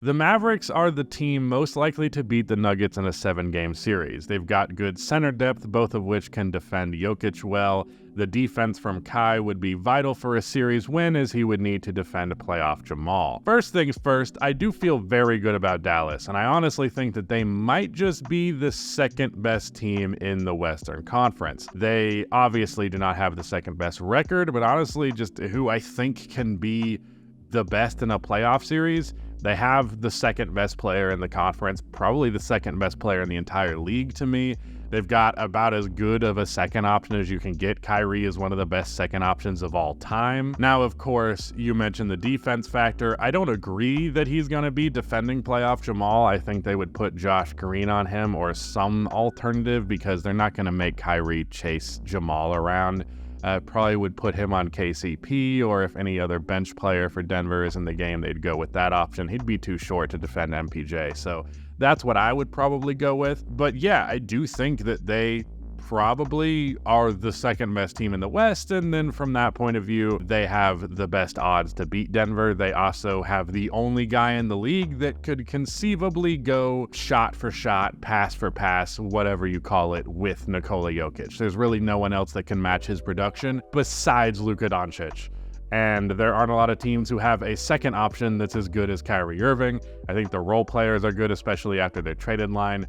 The Mavericks are the team most likely to beat the Nuggets in a 7-game series. They've got good center depth, both of which can defend Jokic well. The defense from Kai would be vital for a series win, as he would need to defend playoff Jamal. First things first, I do feel very good about Dallas, and I honestly think that they might just be the second best team in the Western Conference. They obviously do not have the second best record, but honestly just who I think can be the best in a playoff series. They have the second best player in the conference, probably the second best player in the entire league to me. They've got about as good of a second option as you can get. Kyrie is one of the best second options of all time. Now, of course, you mentioned the defense factor. I don't agree that he's going to be defending playoff Jamal. I think they would put Josh Green on him or some alternative, because they're not going to make Kyrie chase Jamal around. Probably would put him on KCP, or if any other bench player for Denver is in the game, they'd go with that option. He'd be too short to defend MPJ, so that's what I would probably go with. But yeah, I do think that they probably are the second best team in the West, and then from that point of view, they have the best odds to beat Denver. They also have the only guy in the league that could conceivably go shot for shot, pass for pass, whatever you call it, with Nikola Jokic. There's really no one else that can match his production besides Luka Doncic. And there aren't a lot of teams who have a second option that's as good as Kyrie Irving. I think the role players are good, especially after their trade deadline.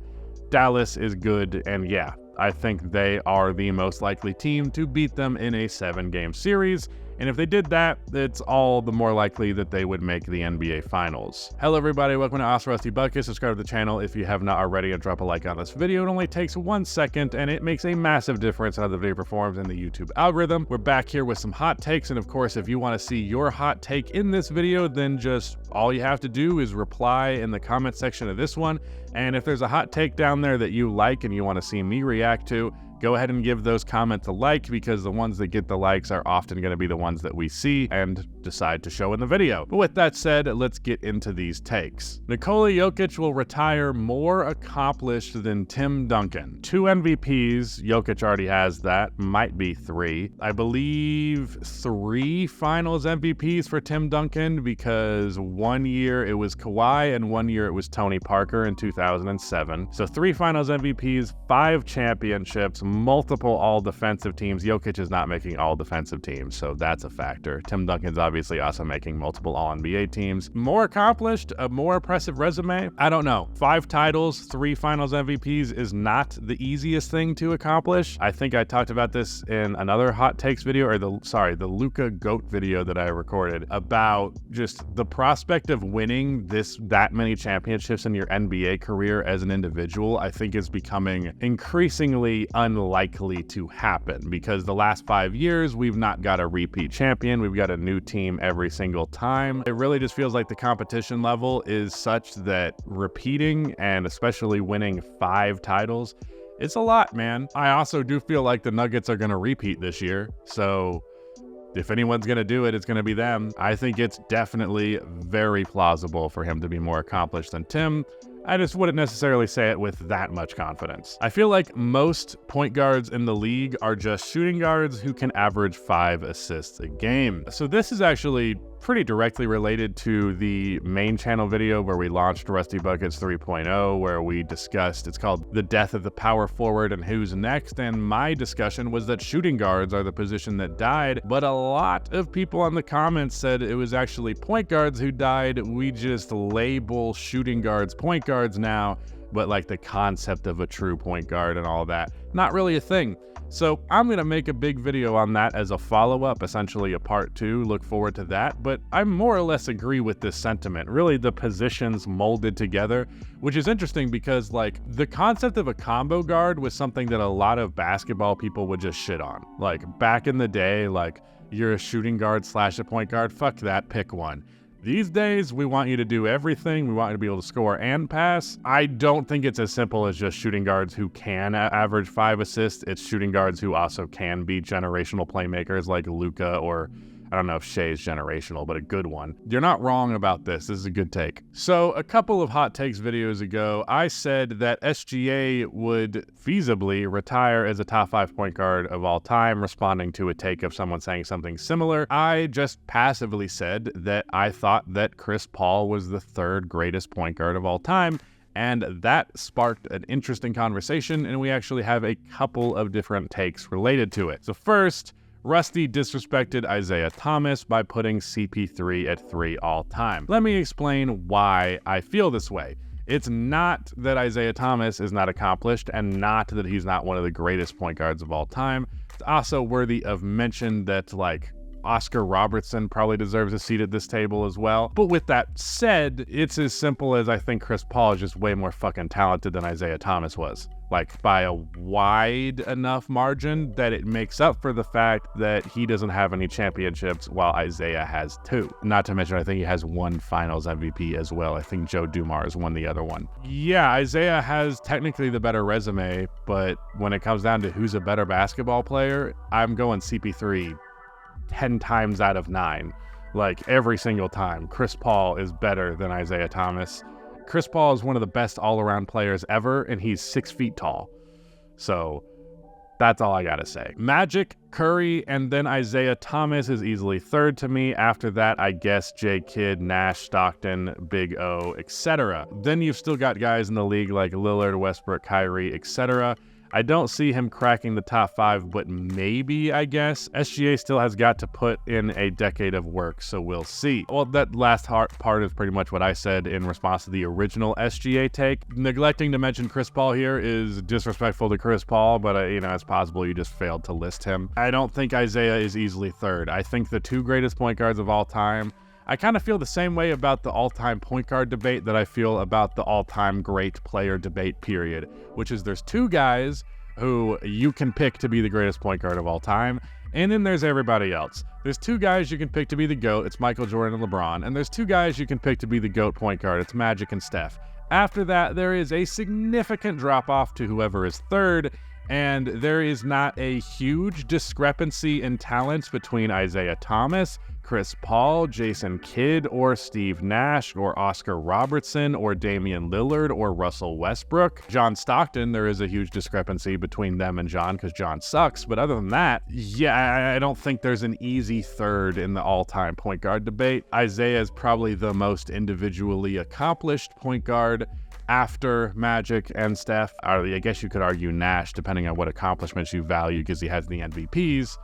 Dallas is good, and yeah, I think they are the most likely team to beat them in a 7-game series. And if they did that, it's all the more likely that they would make the NBA Finals. Hello everybody, welcome to Awesome Rusty Bucket. Subscribe to the channel if you have not already, and drop a like on this video. It only takes 1 second, and it makes a massive difference in how the video performs in the YouTube algorithm. We're back here with some hot takes, and of course, if you want to see your hot take in this video, then just all you have to do is reply in the comment section of this one. And if there's a hot take down there that you like and you want to see me react to, go ahead and give those comments a like, because the ones that get the likes are often going to be the ones that we see and decide to show in the video. But with that said, let's get into these takes. Nikola Jokic will retire more accomplished than Tim Duncan. 2 MVPs, Jokic already has that, might be 3. I believe 3 finals MVPs for Tim Duncan, because 1 year it was Kawhi and 1 year it was Tony Parker in 2007. So 3 finals MVPs, 5 championships, multiple all-defensive teams. Jokic is not making all-defensive teams, so that's a factor. Tim Duncan's obviously also making multiple all-NBA teams. More accomplished, a more impressive resume? I don't know. 5 titles, 3 finals MVPs is not the easiest thing to accomplish. I think I talked about this in another hot takes video, or the Luka GOAT video that I recorded, about just the prospect of winning that many championships in your NBA career as an individual. I think is becoming increasingly unlikely to happen, because the last 5 years we've not got a repeat champion. We've got a new team every single time. It really just feels like the competition level is such that repeating, and especially winning 5 titles, it's a lot, man. I also do feel like the Nuggets are going to repeat this year, so if anyone's going to do it, it's going to be them. I think it's definitely very plausible for him to be more accomplished than Tim. I just wouldn't necessarily say it with that much confidence. I feel like most point guards in the league are just shooting guards who can average 5 assists a game. So this is actually pretty directly related to the main channel video where we launched Rusty Buckets 3.0, where we discussed, it's called The Death of the Power Forward and Who's Next, and my discussion was that shooting guards are the position that died, but a lot of people in the comments said it was actually point guards who died. We just label shooting guards point guards now, but like the concept of a true point guard and all that, not really a thing. So I'm going to make a big video on that as a follow-up, essentially a part 2. Look forward to that. But I more or less agree with this sentiment. Really, the positions molded together, which is interesting because like the concept of a combo guard was something that a lot of basketball people would just shit on. Like back in the day, like you're a shooting guard / a point guard, fuck that, pick one. These days, we want you to do everything. We want you to be able to score and pass. I don't think it's as simple as just shooting guards who can average 5 assists. It's shooting guards who also can be generational playmakers like Luka or I don't know if Shea is generational, but a good one. You're not wrong about this. This is a good take. So a couple of hot takes videos ago, I said that SGA would feasibly retire as a top 5 point guard of all time, responding to a take of someone saying something similar. I just passively said that I thought that Chris Paul was the 3rd greatest point guard of all time. And that sparked an interesting conversation, and we actually have a couple of different takes related to it. So first, Rusty disrespected Isiah Thomas by putting CP3 at 3 all time. Let me explain why I feel this way. It's not that Isiah Thomas is not accomplished and not that he's not one of the greatest point guards of all time. It's also worthy of mention that, like, Oscar Robertson probably deserves a seat at this table as well. But with that said, it's as simple as I think Chris Paul is just way more fucking talented than Isiah Thomas was. Like, by a wide enough margin that it makes up for the fact that he doesn't have any championships while Isiah has 2. Not to mention, I think he has 1 finals MVP as well. I think Joe Dumars won the other one. Yeah, Isiah has technically the better resume, but when it comes down to who's a better basketball player, I'm going CP3 10 times out of 9. Like, every single time, Chris Paul is better than Isiah Thomas. Chris Paul is one of the best all-around players ever, and he's 6 feet tall. So that's all I gotta say. Magic, Curry, and then Isiah Thomas is easily 3rd to me. After that, I guess J. Kidd, Nash, Stockton, Big O, etc. Then you've still got guys in the league like Lillard, Westbrook, Kyrie, etc. I don't see him cracking the top 5, but maybe, I guess. SGA still has got to put in a decade of work, so we'll see. Well, that last part is pretty much what I said in response to the original SGA take. Neglecting to mention Chris Paul here is disrespectful to Chris Paul, but it's possible you just failed to list him. I don't think Isiah is easily 3rd. I think the 2 greatest point guards of all time, I kind of feel the same way about the all-time point guard debate that I feel about the all-time great player debate, period, which is there's 2 guys who you can pick to be the greatest point guard of all time, and then there's everybody else. There's 2 guys you can pick to be the GOAT, it's Michael Jordan and LeBron, and there's 2 guys you can pick to be the GOAT point guard, it's Magic and Steph. After that, there is a significant drop-off to whoever is 3rd, and there is not a huge discrepancy in talents between Isiah Thomas, Chris Paul, Jason Kidd, or Steve Nash, or Oscar Robertson, or Damian Lillard, or Russell Westbrook. John Stockton, there is a huge discrepancy between them and John because John sucks, but other than that, yeah, I don't think there's an easy 3rd in the all-time point guard debate. Isiah is probably the most individually accomplished point guard after Magic and Steph. I guess you could argue Nash, depending on what accomplishments you value, because he has the MVPs,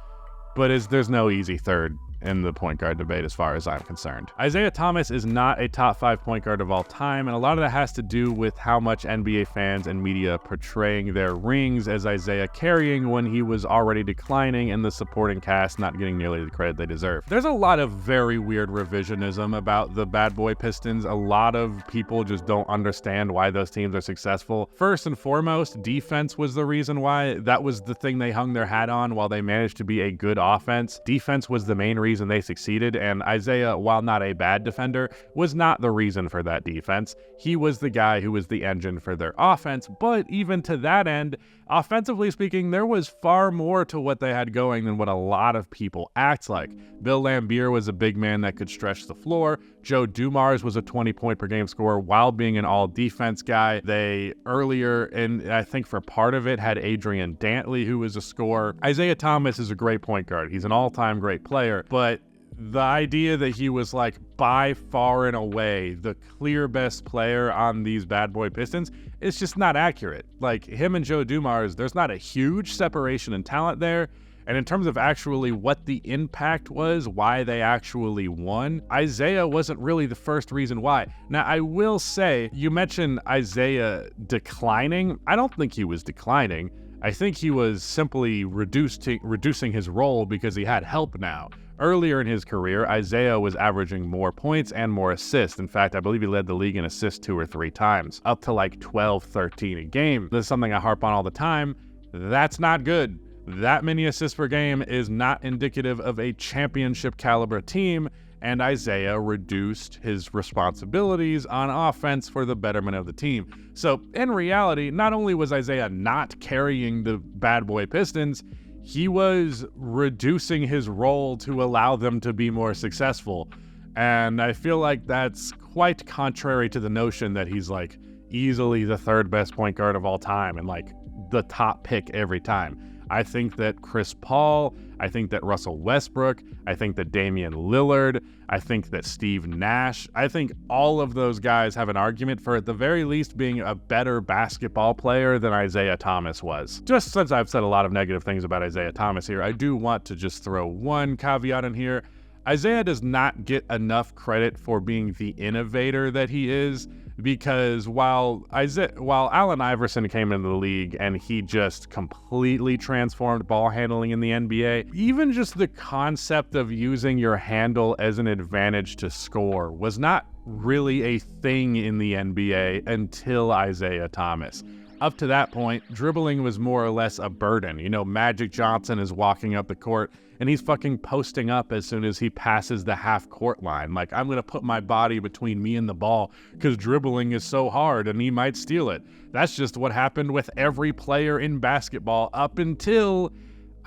but there's no easy 3rd in the point guard debate as far as I'm concerned. Isiah Thomas is not a top 5 point guard of all time, and a lot of that has to do with how much NBA fans and media portraying their rings as Isiah carrying when he was already declining and the supporting cast not getting nearly the credit they deserve. There's a lot of very weird revisionism about the bad boy Pistons. A lot of people just don't understand why those teams are successful. First and foremost, defense was the reason why. That was the thing they hung their hat on while they managed to be a good offense. Defense was the main reason they succeeded, and Isiah, while not a bad defender, was not the reason for that defense. He was the guy who was the engine for their offense, but even to that end, offensively speaking, there was far more to what they had going than what a lot of people act like. Bill Laimbeer was a big man that could stretch the floor. Joe Dumars was a 20-point per game scorer while being an all-defense guy. They earlier, and I think for part of it, had Adrian Dantley, who was a scorer. Isiah Thomas is a great point guard. He's an all-time great player, but the idea that he was like by far and away the clear best player on these bad boy Pistons is just not accurate. Like, him and Joe Dumars, there's not a huge separation in talent there. And in terms of actually what the impact was, why they actually won, Isiah wasn't really the first reason why. Now, I will say, you mentioned Isiah declining. I don't think he was declining. I think he was simply reducing his role because he had help now. Earlier in his career, Isiah was averaging more points and more assists. In fact, I believe he led the league in assists 2 or 3 times, up to like 12, 13 a game. This is something I harp on all the time. That's not good. That many assists per game is not indicative of a championship caliber team, and Isiah reduced his responsibilities on offense for the betterment of the team. So in reality, not only was Isiah not carrying the bad boy Pistons, he was reducing his role to allow them to be more successful. And I feel like that's quite contrary to the notion that he's like easily the third best point guard of all time and like the top pick every time. I think that Chris Paul, I think that Russell Westbrook, I think that Damian Lillard, I think that Steve Nash, I think all of those guys have an argument for at the very least being a better basketball player than Isiah Thomas was. Just since I've said a lot of negative things about Isiah Thomas here, I do want to just throw one caveat in here. Isiah does not get enough credit for being the innovator that he is, because while Allen Iverson came into the league and he just completely transformed ball handling in the NBA, even just the concept of using your handle as an advantage to score was not really a thing in the NBA until Isiah Thomas. Up to that point, dribbling was more or less a burden. You know, Magic Johnson is walking up the court and he's fucking posting up as soon as he passes the half-court line. Like, I'm going to put my body between me and the ball because dribbling is so hard and he might steal it. That's just what happened with every player in basketball up until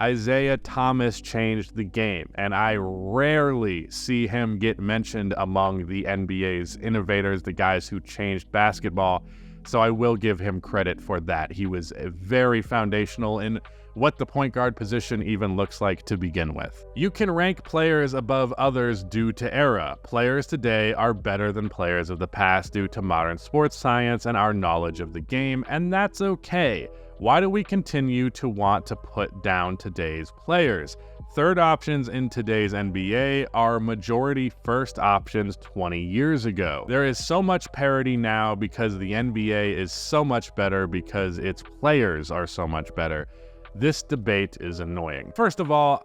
Isiah Thomas changed the game. And I rarely see him get mentioned among the NBA's innovators, the guys who changed basketball. So I will give him credit for that. He was very foundational in what the point guard position even looks like to begin with. You can rank players above others due to era. Players today are better than players of the past due to modern sports science and our knowledge of the game, and that's okay. Why do we continue to want to put down today's players? Third options in today's NBA are majority first options 20 years ago. There is so much parity now because the NBA is so much better because its players are so much better. This debate is annoying. First of all,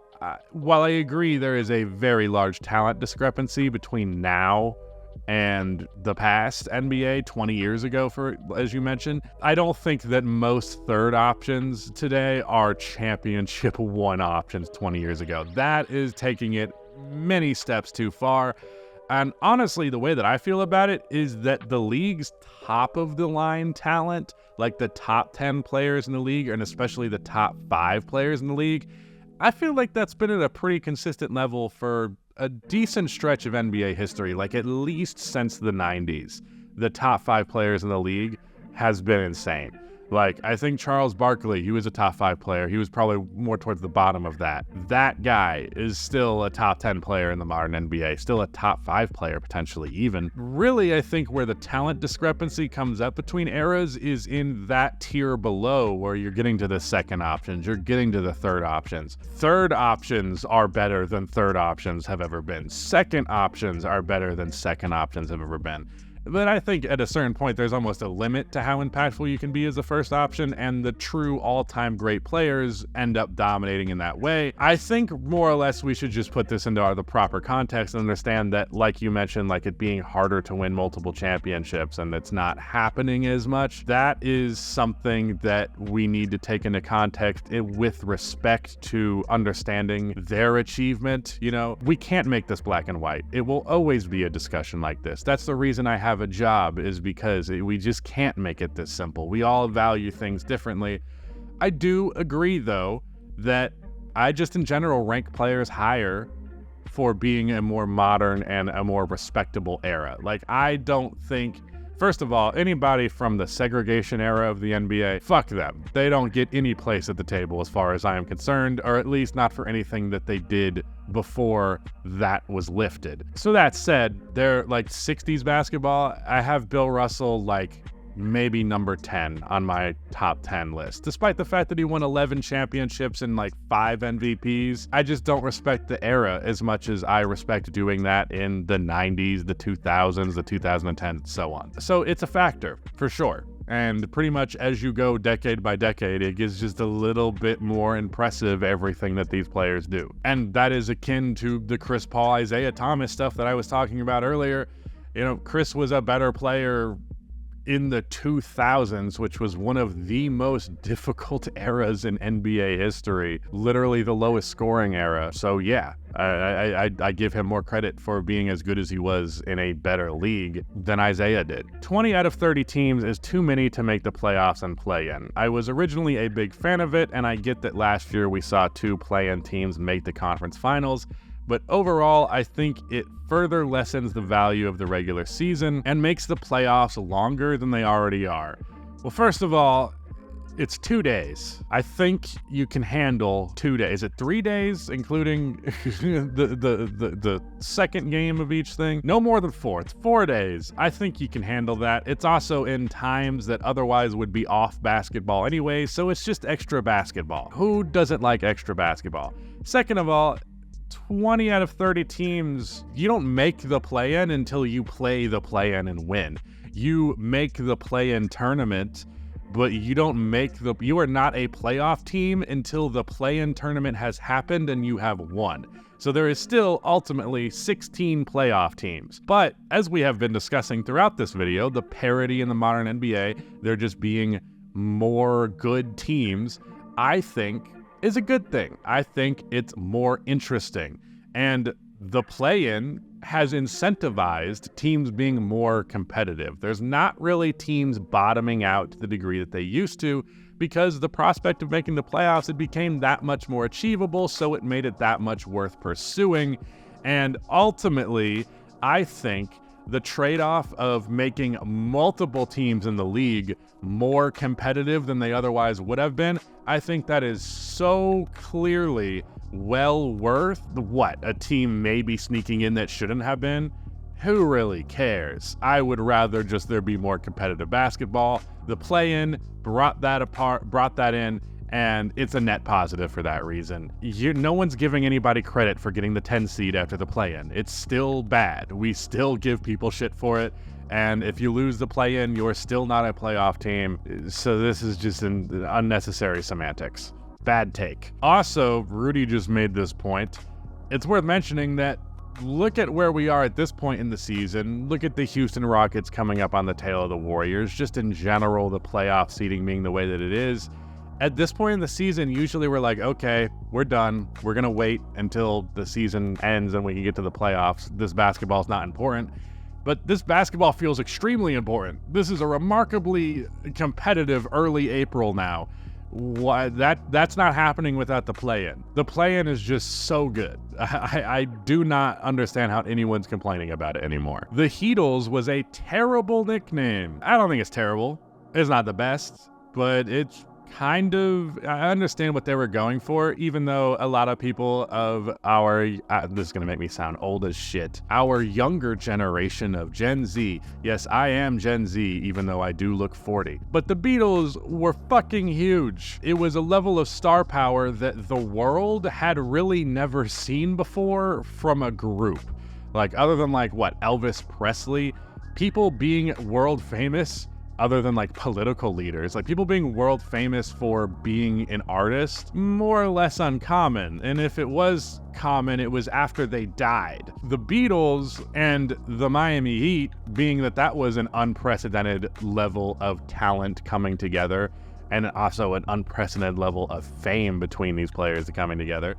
while I agree there is a very large talent discrepancy between now and the past NBA 20 years ago, as you mentioned, I don't think that most third options today are championship one options 20 years ago. That is taking it many steps too far. And honestly, the way that I feel about it is that the league's top of the line talent, like the top 10 players in the league, and especially the top 5 players in the league, I feel like that's been at a pretty consistent level for a decent stretch of NBA history, like at least since the 90s. The top 5 players in the league has been insane. Like, I think Charles Barkley, he was a top 5 player. He was probably more towards the bottom of that. That guy is still a top 10 player in the modern NBA, still a top 5 player potentially even. Really, I think where the talent discrepancy comes up between eras is in that tier below where you're getting to the second options, you're getting to the third options. Third options are better than third options have ever been. Second options are better than second options have ever been. But I think at a certain point, there's almost a limit to how impactful you can be as a first option, and the true all-time great players end up dominating in that way. I think more or less we should just put this into the proper context and understand that, like you mentioned, like it being harder to win multiple championships and it's not happening as much. That is something that we need to take into context with respect to understanding their achievement. You know, we can't make this black and white. It will always be a discussion like this. That's the reason I have a job, is because we just can't make it this simple. We all value things differently. I do agree, though, that I just in general rank players higher for being a more modern and a more respectable era. Like, I don't think, first of all, anybody from the segregation era of the NBA, fuck them. They don't get any place at the table as far as I am concerned, or at least not for anything that they did before that was lifted. So that said, they're like 60s basketball. I have Bill Russell like maybe number 10 on my top 10 list. Despite the fact that he won 11 championships and like 5 MVPs, I just don't respect the era as much as I respect doing that in the 90s, the 2000s, the 2010s, and so on. So it's a factor, for sure. And pretty much as you go decade by decade, it gets just a little bit more impressive, everything that these players do. And that is akin to the Chris Paul, Isiah Thomas stuff that I was talking about earlier. You know, Chris was a better player in the 2000s, which was one of the most difficult eras in NBA history, literally the lowest scoring era. So yeah, I give him more credit for being as good as he was in a better league than Isiah did. 20 out of 30 teams is too many to make the playoffs and play-in. I was originally a big fan of it, and I get that last year we saw 2 play-in teams make the conference finals, but overall, I think it further lessens the value of the regular season and makes the playoffs longer than they already are. Well, first of all, it's 2 days. I think you can handle 2 days. Is it 3 days, including the second game of each thing? No more than 4. It's 4 days. I think you can handle that. It's also in times that otherwise would be off basketball anyway, so it's just extra basketball. Who doesn't like extra basketball? Second of all, 20 out of 30 teams, you don't make the play-in until you play the play-in and win. You make the play-in tournament, but you are not a playoff team until the play-in tournament has happened and you have won. So there is still ultimately 16 playoff teams. But as we have been discussing throughout this video, the parity in the modern NBA, there just being more good teams, I think is a good thing. I think it's more interesting. And the play-in has incentivized teams being more competitive. There's not really teams bottoming out to the degree that they used to because the prospect of making the playoffs, it became that much more achievable, so it made it that much worth pursuing. And ultimately, I think the trade-off of making multiple teams in the league more competitive than they otherwise would have been, I think that is so clearly well worth what a team maybe sneaking in that shouldn't have been. Who really cares? I would rather just there be more competitive basketball. The play-in brought that in, and it's a net positive for that reason. No one's giving anybody credit for getting the 10 seed after the play-in. It's still bad. We still give people shit for it, and if you lose the play-in, you're still not a playoff team. So this is just an unnecessary semantics. Bad take. Also, Rudy just made this point. It's worth mentioning that look at where we are at this point in the season. Look at the Houston Rockets coming up on the tail of the Warriors. Just in general, the playoff seeding being the way that it is. At this point in the season, usually we're like, okay, we're done. We're going to wait until the season ends and we can get to the playoffs. This basketball is not important. But this basketball feels extremely important. This is a remarkably competitive early April now. Why that's not happening without the play-in. The play-in is just so good. I do not understand how anyone's complaining about it anymore. The Heatles was a terrible nickname. I don't think it's terrible. It's not the best, but it's kind of, I understand what they were going for, even though a lot of people of our, this is going to make me sound old as shit, our younger generation of Gen Z, yes, I am Gen Z, even though I do look 40, but the Beatles were fucking huge. It was a level of star power that the world had really never seen before from a group. Like, other than like, what, Elvis Presley, people being world famous, other than like political leaders, like people being world famous for being an artist, more or less uncommon. And if it was common, it was after they died. The Beatles and the Miami Heat, being that was an unprecedented level of talent coming together, and also an unprecedented level of fame between these players coming together,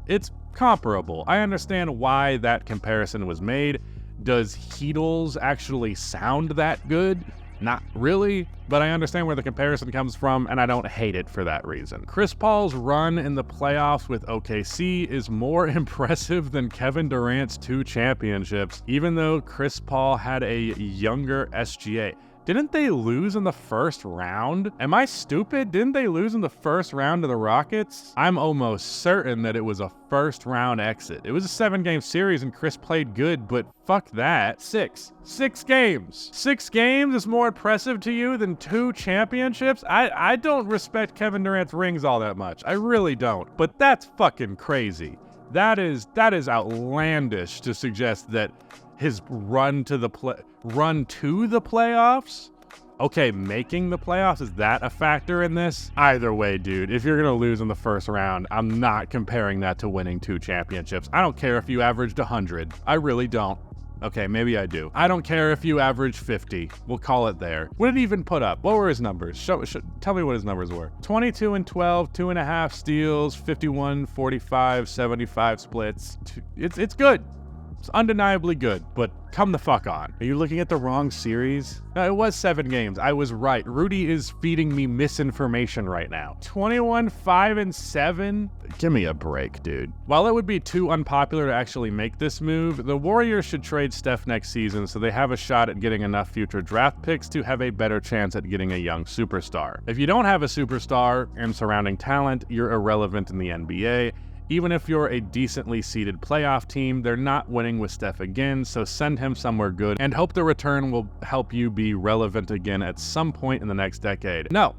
it's comparable. I understand why that comparison was made. Does Heatles actually sound that good? Not really, but I understand where the comparison comes from, and I don't hate it for that reason. Chris Paul's run in the playoffs with OKC is more impressive than Kevin Durant's 2 championships, even though Chris Paul had a younger SGA. Didn't they lose in the first round? Am I stupid? Didn't they lose in the first round to the Rockets? I'm almost certain that it was a first round exit. It was a 7-game series and Chris played good, but fuck that. 6 games. 6 games is more impressive to you than 2 championships? I don't respect Kevin Durant's rings all that much. I really don't. But that's fucking crazy. That is outlandish to suggest that his run to the playoffs? Okay, making the playoffs, is that a factor in this? Either way, dude, if you're gonna lose in the first round, I'm not comparing that to winning 2 championships. I don't care if you averaged 100. I really don't. Okay, maybe I do. I don't care if you average 50. We'll call it there. What did he even put up? What were his numbers? Tell me what his numbers were. 22 and 12, 2.5 steals, 51, 45, 75 splits. It's good. It's undeniably good, but come the fuck on. Are you looking at the wrong series? No, it was 7 games. I was right. Rudy is feeding me misinformation right now. 21, 5, and 7? Give me a break, dude. While it would be too unpopular to actually make this move, the Warriors should trade Steph next season so they have a shot at getting enough future draft picks to have a better chance at getting a young superstar. If you don't have a superstar and surrounding talent, you're irrelevant in the NBA. Even if you're a decently seeded playoff team, they're not winning with Steph again, so send him somewhere good and hope the return will help you be relevant again at some point in the next decade. No,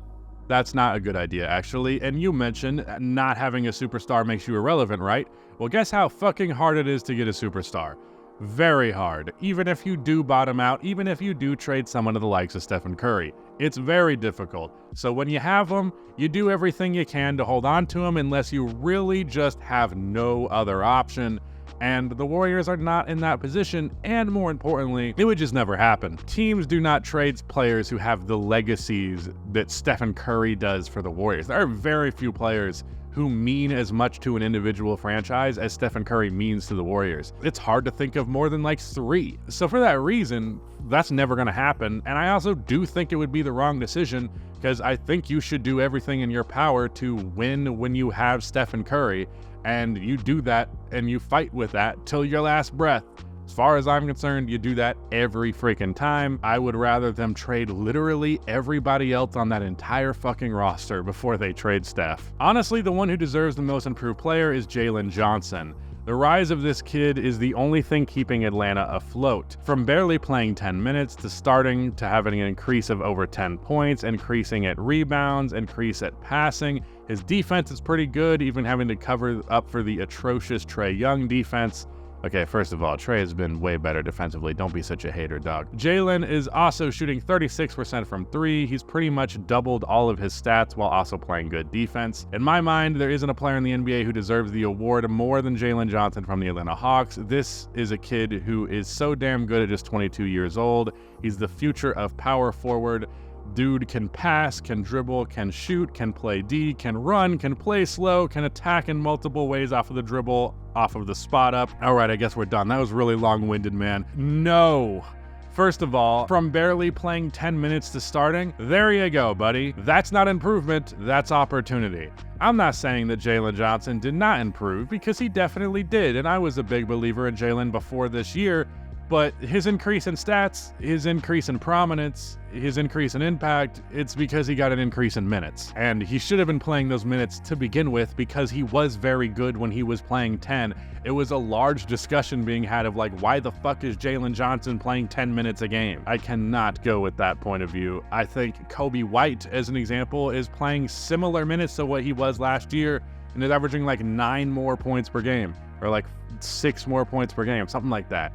that's not a good idea, actually. And you mentioned not having a superstar makes you irrelevant, right? Well, guess how fucking hard it is to get a superstar. Very hard. Even if you do bottom out, even if you do trade someone to the likes of Stephen Curry, it's very difficult. So when you have them, you do everything you can to hold on to them unless you really just have no other option. And the Warriors are not in that position, and more importantly, it would just never happen. Teams do not trade players who have the legacies that Stephen Curry does for the Warriors. There are very few players who mean as much to an individual franchise as Stephen Curry means to the Warriors. It's hard to think of more than like 3. So for that reason, that's never gonna happen. And I also do think it would be the wrong decision because I think you should do everything in your power to win when you have Stephen Curry. And you do that and you fight with that till your last breath. As far as I'm concerned, you do that every freaking time. I would rather them trade literally everybody else on that entire fucking roster before they trade Steph. Honestly, the one who deserves the most improved player is Jalen Johnson. The rise of this kid is the only thing keeping Atlanta afloat. From barely playing 10 minutes to starting to having an increase of over 10 points, increasing at rebounds, increase at passing. His defense is pretty good, even having to cover up for the atrocious Trae Young defense. Okay, first of all, Trae has been way better defensively. Don't be such a hater, dog. Jalen is also shooting 36% from 3. He's pretty much doubled all of his stats while also playing good defense. In my mind, there isn't a player in the NBA who deserves the award more than Jalen Johnson from the Atlanta Hawks. This is a kid who is so damn good at just 22 years old. He's the future of power forward. Dude can pass, can dribble, can shoot, can play D, can run, can play slow, can attack in multiple ways off of the dribble, off of the spot up. All right, I guess we're done. That was really long-winded, man. No. First of all, from barely playing 10 minutes to starting, there you go, buddy. That's not improvement, that's opportunity. I'm not saying that Jalen Johnson did not improve, because he definitely did, and I was a big believer in Jalen before this year, but his increase in stats, his increase in prominence, his increase in impact, it's because he got an increase in minutes. And he should have been playing those minutes to begin with because he was very good when he was playing 10. It was a large discussion being had of like, why the fuck is Jalen Johnson playing 10 minutes a game? I cannot go with that point of view. I think Kobe White, as an example, is playing similar minutes to what he was last year and is averaging like 9 more points per game or like 6 more points per game, something like that.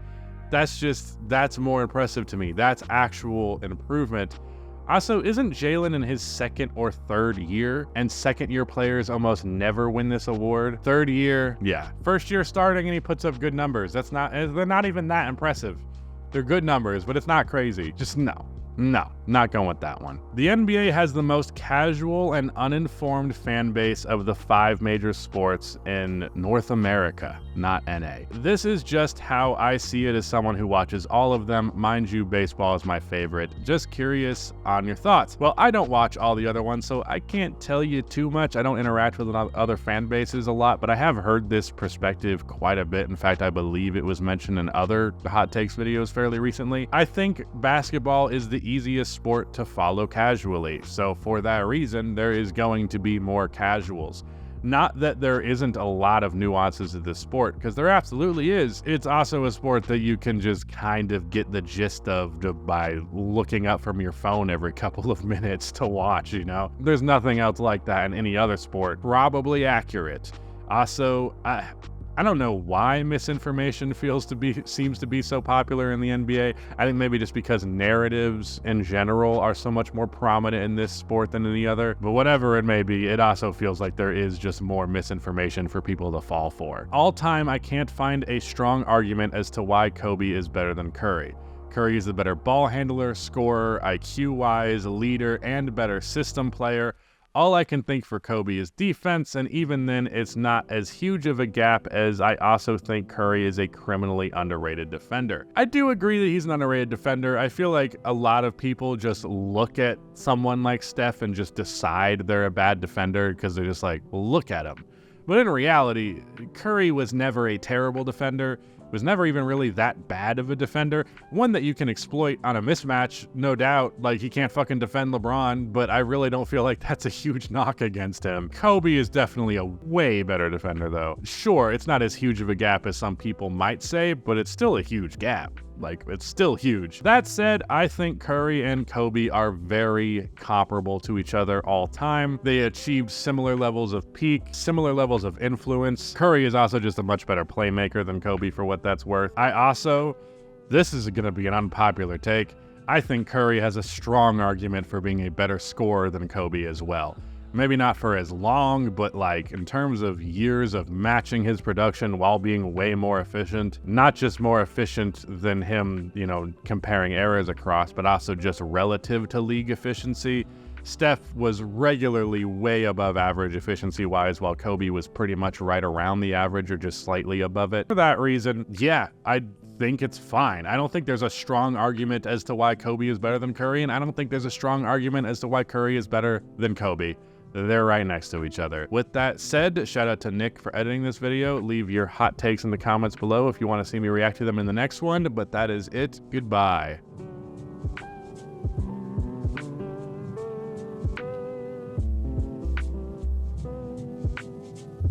That's more impressive to me. That's actual improvement. Also, isn't Jalen in his 2nd or 3rd year? And 2nd-year players almost never win this award. 3rd year, yeah. 1st year starting and he puts up good numbers. They're not even that impressive. They're good numbers, but it's not crazy. Just no, not going with that one. The NBA has the most casual and uninformed fan base of the 5 major sports in North America, not NA. This is just how I see it as someone who watches all of them. Mind you, baseball is my favorite. Just curious on your thoughts. Well, I don't watch all the other ones, so I can't tell you too much. I don't interact with other fan bases a lot, but I have heard this perspective quite a bit. In fact, I believe it was mentioned in other Hot Takes videos fairly recently. I think basketball is the easiest sport to follow casually, so for that reason, there is going to be more casuals. Not that there isn't a lot of nuances to this sport, because there absolutely is. It's also a sport that you can just kind of get the gist of by looking up from your phone every couple of minutes to watch, you know? There's nothing else like that in any other sport. Probably accurate. Also, I don't know why misinformation seems to be so popular in the NBA. I think maybe just because narratives in general are so much more prominent in this sport than any other. But whatever it may be, it also feels like there is just more misinformation for people to fall for. All time, I can't find a strong argument as to why Kobe is better than Curry. Curry is the better ball handler, scorer, IQ-wise, leader, and better system player. All I can think for Kobe is defense, and even then, it's not as huge of a gap, as I also think Curry is a criminally underrated defender. I do agree that he's an underrated defender. I feel like a lot of people just look at someone like Steph and just decide they're a bad defender because they're just like, well, look at him. But in reality, Curry was never a terrible defender, was never even really that bad of a defender. One that you can exploit on a mismatch, no doubt. Like, he can't fucking defend LeBron, but I really don't feel like that's a huge knock against him. Kobe is definitely a way better defender, though. Sure, it's not as huge of a gap as some people might say, but it's still a huge gap. Like, it's still huge. That said, I think Curry and Kobe are very comparable to each other all time. They achieved similar levels of peak, similar levels of influence. Curry is also just a much better playmaker than Kobe, for what that's worth. This is gonna be an unpopular take, I think Curry has a strong argument for being a better scorer than Kobe as well. Maybe not for as long, but like in terms of years of matching his production while being way more efficient, not just more efficient than him, comparing eras across, but also just relative to league efficiency. Steph was regularly way above average efficiency-wise, while Kobe was pretty much right around the average or just slightly above it. For that reason, yeah, I think it's fine. I don't think there's a strong argument as to why Kobe is better than Curry, and I don't think there's a strong argument as to why Curry is better than Kobe. They're right next to each other. With that said, shout out to Nick for editing this video. Leave your hot takes in the comments below if you want to see me react to them in the next one, but that is it. Goodbye.